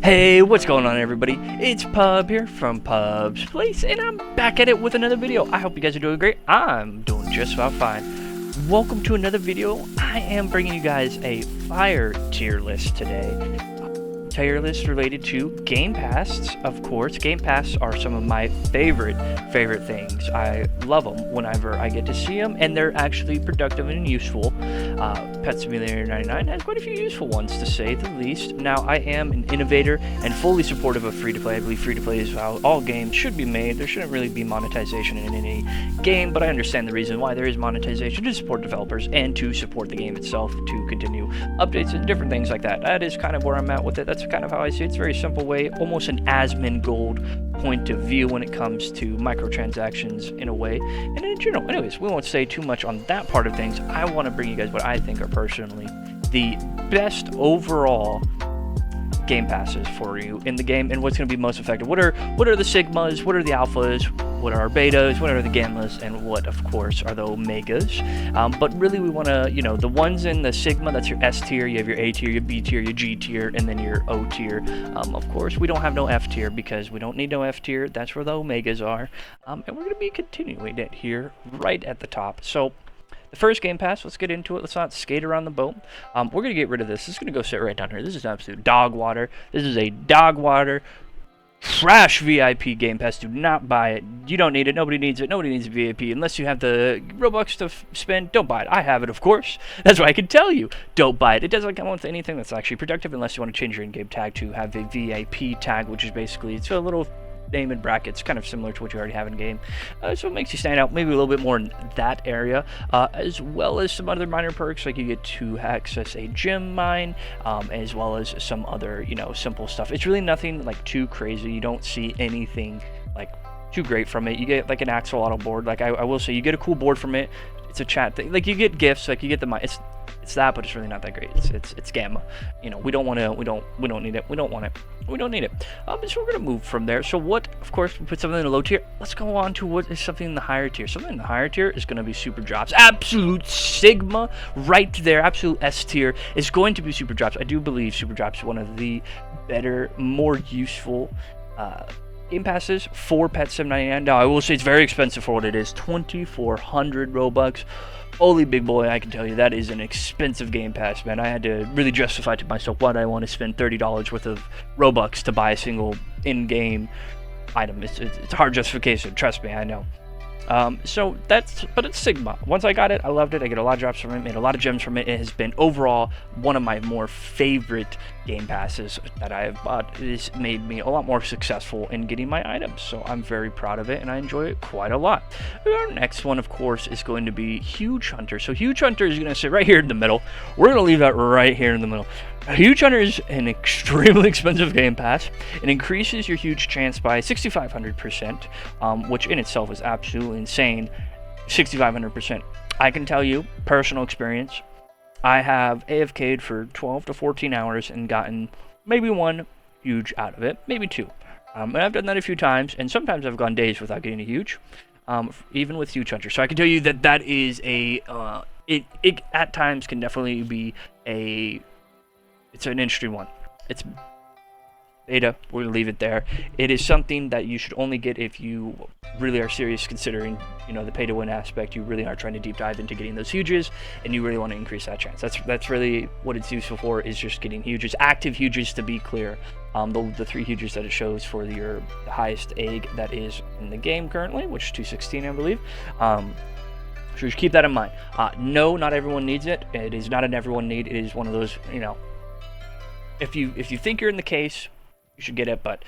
Hey, what's going on everybody? It's Pub here from Pub's Place, and I'm back at it with another video. I hope you guys are doing great. I'm doing just about fine. Welcome to another video. I am bringing you guys a fire tier list today. Tier list related to Game Pass, of course. Game Pass are some of my favorite things. I love them whenever I get to see them, and they're actually productive and useful. Pet Simulator 99 has quite a few useful ones, to say the least. Now, I am an innovator and fully supportive of free-to-play. I believe free-to-play is how all games should be made. There shouldn't really be monetization in any game, but I understand the reason why there is monetization: to support developers and to support the game itself, to continue updates and different things like that. That is kind of where I'm at with it. That's kind of how I see it. It's a very simple way, almost an Asmongold point of view when it comes to microtransactions in a way. And in general, anyways, we won't say too much on that part of things. I want to bring you guys what I think are personally the best overall game passes for you in the game, and what's going to be most effective. What are the sigmas, what are the alphas, what are our betas, what are the gammas, and what, of course, are the omegas. But really, we want to, the ones in the sigma, that's your S tier, you have your A tier, your B tier, your G tier, and then your O tier. Of course, we don't have no F tier because we don't need no F tier. That's where the omegas are. And we're going to be continuing it here right at the top. So the first game pass, let's get into it. Let's not skate around the boat. We're going to get rid of this. This is going to go sit right down here. This is absolute dog water. This is a dog water trash VIP game pass. Do not buy it. You don't need it. Nobody needs it. Nobody needs a VIP unless you have the Robux to spend. Don't buy it. I have it, of course. That's why I can tell you. Don't buy it. It doesn't come with anything that's actually productive unless you want to change your in-game tag to have a VIP tag, which is basically, it's a little name and brackets, kind of similar to what you already have in game. So it makes you stand out maybe a little bit more in that area, as well as some other minor perks, like you get to access a gem mine, as well as some other, simple stuff. It's really nothing like too crazy. You don't see anything like too great from it. You get like an axolotl board. Like I will say, you get a cool board from it. It's a chat thing. Like you get gifts. Like you get the mine. It's that, but it's really not that great. It's gamma. We don't want to. We don't need it. We don't want it. We don't need it. So we're gonna move from there. So what? Of course, we put something in the low tier. Let's go on to what is something in the higher tier. Something in the higher tier is gonna be super drops. Absolute sigma right there. Absolute S tier is going to be super drops. I do believe super drops is one of the better, more useful game passes for Pet Sim 99. Now I will say it's very expensive for what it is. 2,400 Robux. Holy big boy, I can tell you that is an expensive game pass, man. I had to really justify to myself why I want to spend $30 worth of Robux to buy a single in-game item. It's a hard justification, trust me, I know. But it's Sigma. Once I got it, I loved it. I get a lot of drops from it, made a lot of gems from it. It has been overall one of my more favorite game passes that I have bought. It has made me a lot more successful in getting my items, so I'm very proud of it and I enjoy it quite a lot. Our next one, of course, is going to be Huge Hunter. So Huge Hunter is going to sit right here in the middle. We're going to leave that right here in the middle. Huge Hunter is an extremely expensive game pass. It increases your huge chance by 6,500%, which in itself is absolutely insane. 6,500%. I can tell you, personal experience, I have AFK'd for 12 to 14 hours and gotten maybe one huge out of it, maybe two. And I've done that a few times, and sometimes I've gone days without getting a huge, even with Huge Hunter. So I can tell you that that is a, it at times can definitely be it's an interesting one. It's beta. We're gonna leave it there. It is something that you should only get if you really are serious, considering the pay to win aspect. You really are trying to deep dive into getting those huges, and you really want to increase that chance. That's really what it's useful for, is just getting huges, active huges, to be clear. The 3 huges that it shows for the highest egg that is in the game currently, which is 216, I believe. So just keep that in mind. No, not everyone needs it. It is not an everyone need. It is one of those, if you think you're in the case, you should get it, but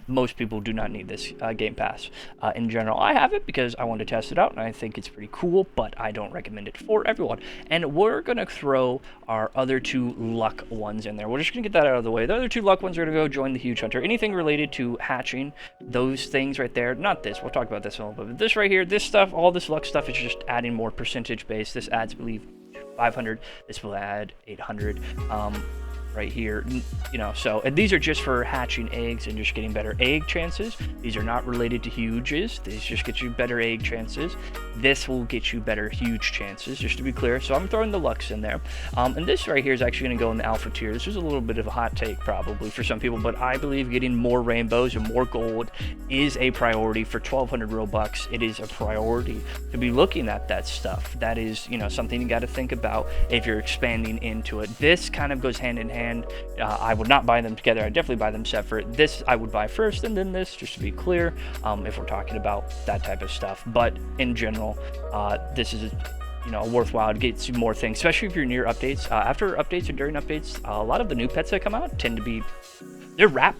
most people do not need this game pass in general. I have it because I want to test it out and I think it's pretty cool, but I don't recommend it for everyone. And we're gonna throw our other 2 luck ones in there. We're just gonna get that out of the way. The other 2 luck ones are gonna go join the Huge Hunter. Anything related to hatching, those things right there, not this, we'll talk about this in a little bit, but this right here, this stuff, all this luck stuff is just adding more percentage base. This adds, I believe, 500. This will add 800. right here, you know. So, and these are just for hatching eggs and just getting better egg chances. These are not related to huges. These just get you better egg chances. This will get you better huge chances, just to be clear. So I'm throwing the Lux in there. And this right here is actually going to go in the alpha tier. This is a little bit of a hot take probably for some people, but I believe getting more rainbows and more gold is a priority for 1200 Robux. It is a priority to be looking at that stuff. That is, you know, something you got to think about if you're expanding into it. This kind of goes hand in hand. I would not buy them together. I definitely buy them separate. This I would buy first and then this, just to be clear, if we're talking about that type of stuff. But in general, this is, you know, worthwhile. It gets you more things, especially if you're near updates. After updates or during updates, a lot of the new pets that come out tend to be, their wrap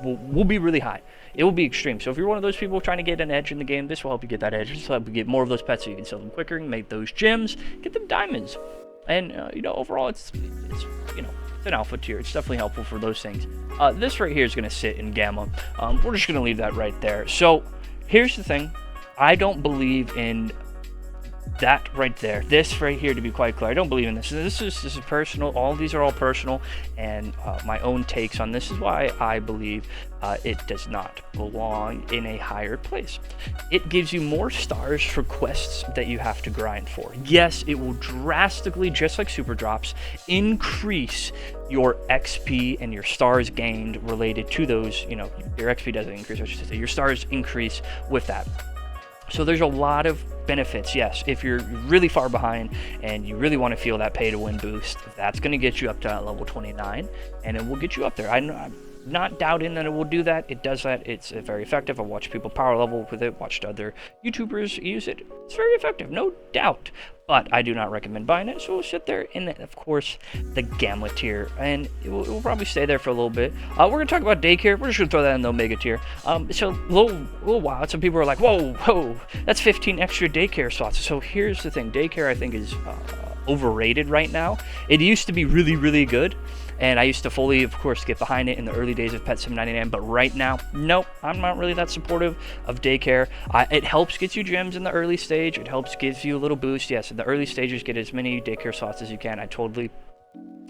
will be really high. It will be extreme. So if you're one of those people trying to get an edge in the game, this will help you get that edge. This will help you get more of those pets so you can sell them quicker and make those gems, get them diamonds. And, you know, overall, it's you know, it's an alpha tier. It's definitely helpful for those things. This right here is going to sit in gamma. We're just going to leave that right there. So here's the thing. I don't believe in that right there. This right here, to be quite clear, I don't believe in this. This is personal. All these are all personal, and my own takes on this is why I believe it does not belong in a higher place. It gives you more stars for quests that you have to grind for. Yes, it will drastically, just like super drops, increase your XP and your stars gained related to those. You know, your XP doesn't increase, I should say. Your stars increase with that. So there's a lot of benefits. Yes, if you're really far behind and you really want to feel that pay to win boost, that's going to get you up to level 29, and it will get you up there. I'm not doubting that it will do that. It does that. It's very effective. I watch people power level with it, watched other YouTubers use it. It's very effective, no doubt. But I do not recommend buying it, so we'll sit there in, of course, the Gamma tier, and it will probably stay there for a little bit. We're going to talk about daycare. We're just going to throw that in the Omega tier. So a little wild. Some people are like, whoa, that's 15 extra daycare slots. So here's the thing. Daycare, I think, is overrated right now. It used to be really, really good. And I used to fully, of course, get behind it in the early days of Pet Sim 99, but right now, nope, I'm not really that supportive of daycare. It helps get you gems in the early stage. It helps give you a little boost. Yes, in the early stages, get as many daycare slots as you can. I totally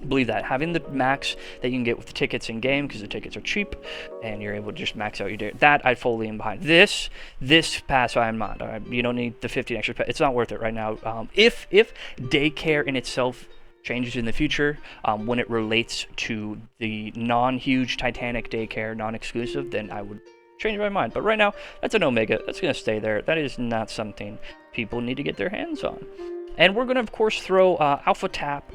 believe that. Having the max that you can get with the tickets in game, because the tickets are cheap, and you're able to just max out your day. That I fully am behind. This pass I am not. You don't need the 15 extra pets. It's not worth it right now. If daycare in itself changes in the future, when it relates to the non-huge Titanic daycare, non-exclusive, then I would change my mind. But right now, that's an Omega. That's going to stay there. That is not something people need to get their hands on. And we're going to, of course, throw Alpha Tap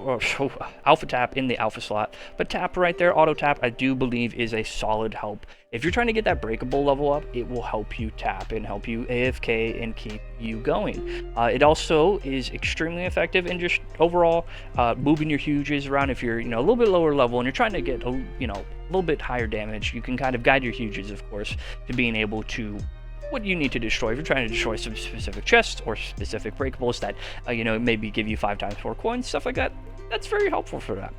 in the Alpha slot. But Tap right there, Auto Tap, I do believe is a solid help. If you're trying to get that breakable level up, it will help you tap and help you AFK and keep you going. It also is extremely effective in just overall moving your huges around. If you're, you know, a little bit lower level and you're trying to get, you know, a little bit higher damage, you can kind of guide your huges, of course, to being able to what you need to destroy. If you're trying to destroy some specific chests or specific breakables that, you know, maybe give you 5 times more coins, stuff like that, that's very helpful for that.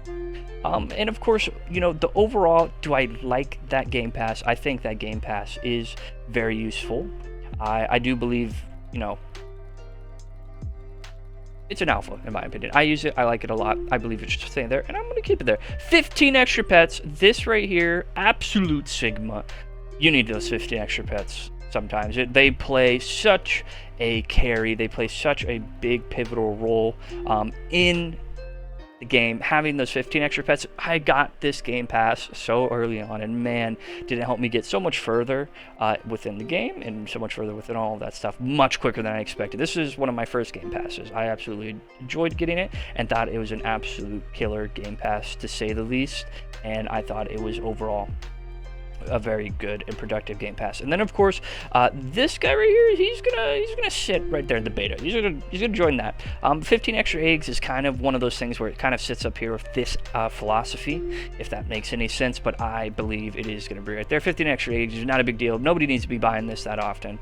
And of course, you know, the overall, do I like that Game Pass? I think that Game Pass is very useful. I do believe, you know, it's an alpha, in my opinion. I use it. I like it a lot. I believe it should stay there, and I'm going to keep it there. 15 extra pets. This right here, absolute Sigma. You need those 15 extra pets sometimes. They play such a carry. They play such a big pivotal role in the game. Having those 15 extra pets, I got this Game Pass so early on, and man, did it help me get so much further within the game and so much further within all of that stuff much quicker than I expected. This is one of my first Game Passes. I absolutely enjoyed getting it and thought it was an absolute killer Game Pass, to say the least, and I thought it was overall a very good and productive Game Pass. And then of course, this guy right here, he's gonna sit right there in the beta. He's gonna join that. 15 extra eggs is kind of one of those things where it kind of sits up here with this philosophy, if that makes any sense. But I believe it is gonna be right there. 15 extra eggs is not a big deal. Nobody needs to be buying this that often.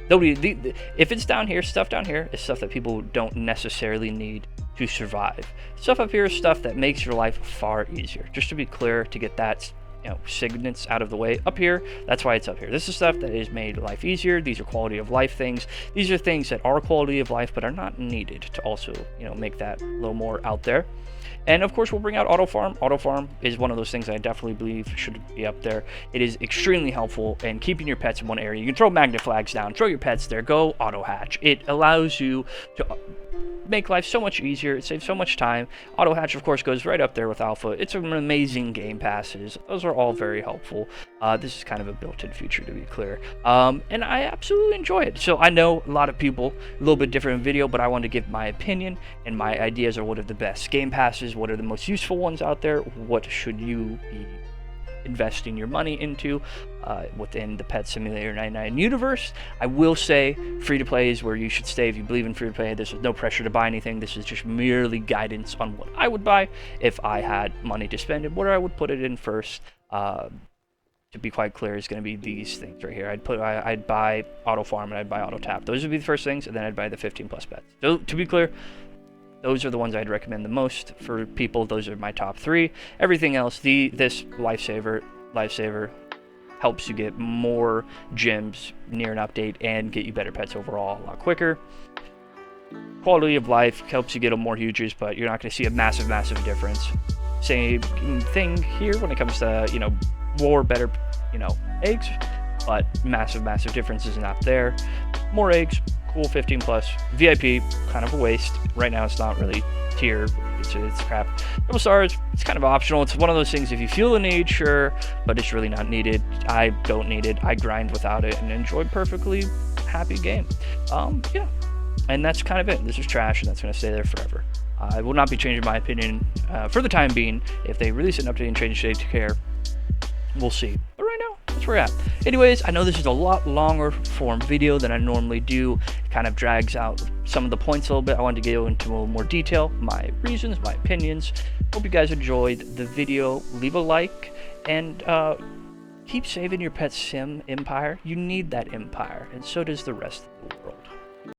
If it's down here, stuff down here is stuff that people don't necessarily need to survive. Stuff up here is stuff that makes your life far easier. Just to be clear, to get that, you know, signets out of the way. Up here, that's why it's up here. This is stuff that has made life easier. These are quality of life things. These are things that are quality of life but are not needed to also, you know, make that a little more out there. And of course, we'll bring out auto farm. Auto farm is one of those things I definitely believe should be up there. It is extremely helpful in keeping your pets in one area. You can throw magnet flags down, throw your pets there, go auto hatch. It allows you to make life so much easier. It saves so much time. Auto hatch, of course, goes right up there with alpha. It's an amazing game passes. Those are all very helpful. This is kind of a built-in feature, to be clear, and I absolutely enjoy it. So I know a lot of people a little bit different video, but I wanted to give my opinion and my ideas are what are the best game passes, what are the most useful ones out there, what should you be investing your money into within the Pet Simulator 99 universe. I will say free-to-play is where you should stay if you believe in free-to-play. There's no pressure to buy anything. This is just merely guidance on what I would buy if I had money to spend and where I would put it in first. To be quite clear, is going to be these things right here. I'd buy auto farm and I'd buy auto tap. Those would be the first things, and then I'd buy the 15+ pets. So to be clear, those are the ones I'd recommend the most for people. Those are my top 3. Everything else, this lifesaver helps you get more gems near an update and get you better pets overall a lot quicker. Quality of life helps you get more huges, but you're not going to see a massive difference. Same thing here when it comes to, more better, eggs, but massive difference is not there. More eggs, cool, 15+. VIP, kind of a waste. Right now it's not really tier. It's crap. Double stars, it's kind of optional. It's one of those things if you feel the need, sure, but it's really not needed. I don't need it. I grind without it and enjoy perfectly happy game. Yeah, and that's kind of it. This is trash, and that's going to stay there forever. I will not be changing my opinion for the time being. If they release an update and change state to care, we'll see. But right now, that's where we're at. Anyways, I know this is a lot longer form video than I normally do. It kind of drags out some of the points a little bit. I wanted to go into a little more detail, my reasons, my opinions. Hope you guys enjoyed the video. Leave a like and keep saving your pet sim empire. You need that empire, and so does the rest of the world.